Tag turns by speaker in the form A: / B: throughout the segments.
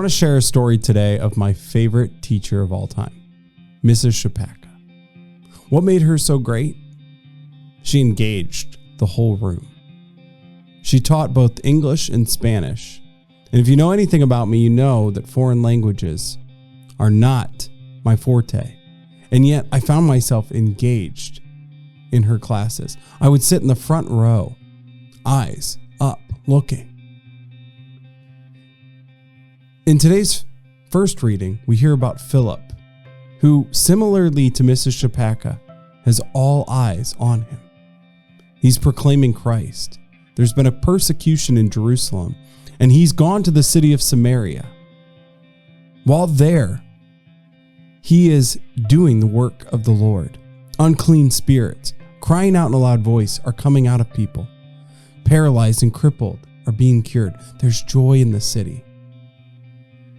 A: want to share a story today of my favorite teacher of all time, Mrs. Shapaka. What made her so great? She engaged the whole room. She taught both English and Spanish. And if you know anything about me, you know that foreign languages are not my forte. And yet I found myself engaged in her classes. I would sit in the front row, eyes up, looking. In today's first reading, we hear about Philip, who, similarly to Mrs. Shapaka, has all eyes on him. He's proclaiming Christ. There's been a persecution in Jerusalem, and he's gone to the city of Samaria. While there, he is doing the work of the Lord. Unclean spirits, crying out in a loud voice, are coming out of people. Paralyzed and crippled are being cured. There's joy in the city.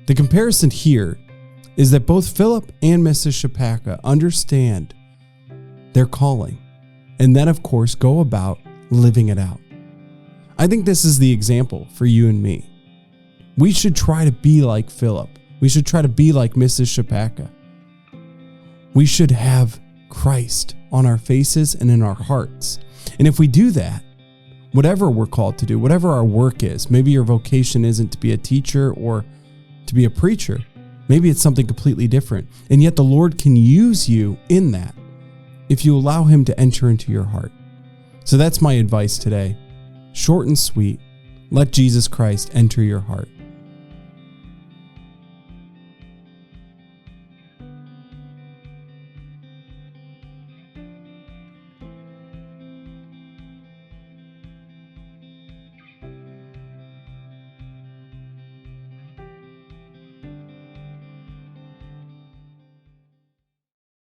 A: The comparison here is that both Philip and Mrs. Shapaka understand their calling, and then, of course, go about living it out. I think this is the example for you and me. We should try to be like Philip. We should try to be like Mrs. Shapaka. We should have Christ on our faces and in our hearts. And if we do that, whatever we're called to do, whatever our work is, maybe your vocation isn't to be a teacher or to be a preacher. Maybe it's something completely different. And yet the Lord can use you in that if you allow him to enter into your heart. So that's my advice today. Short and sweet. Let Jesus Christ enter your heart.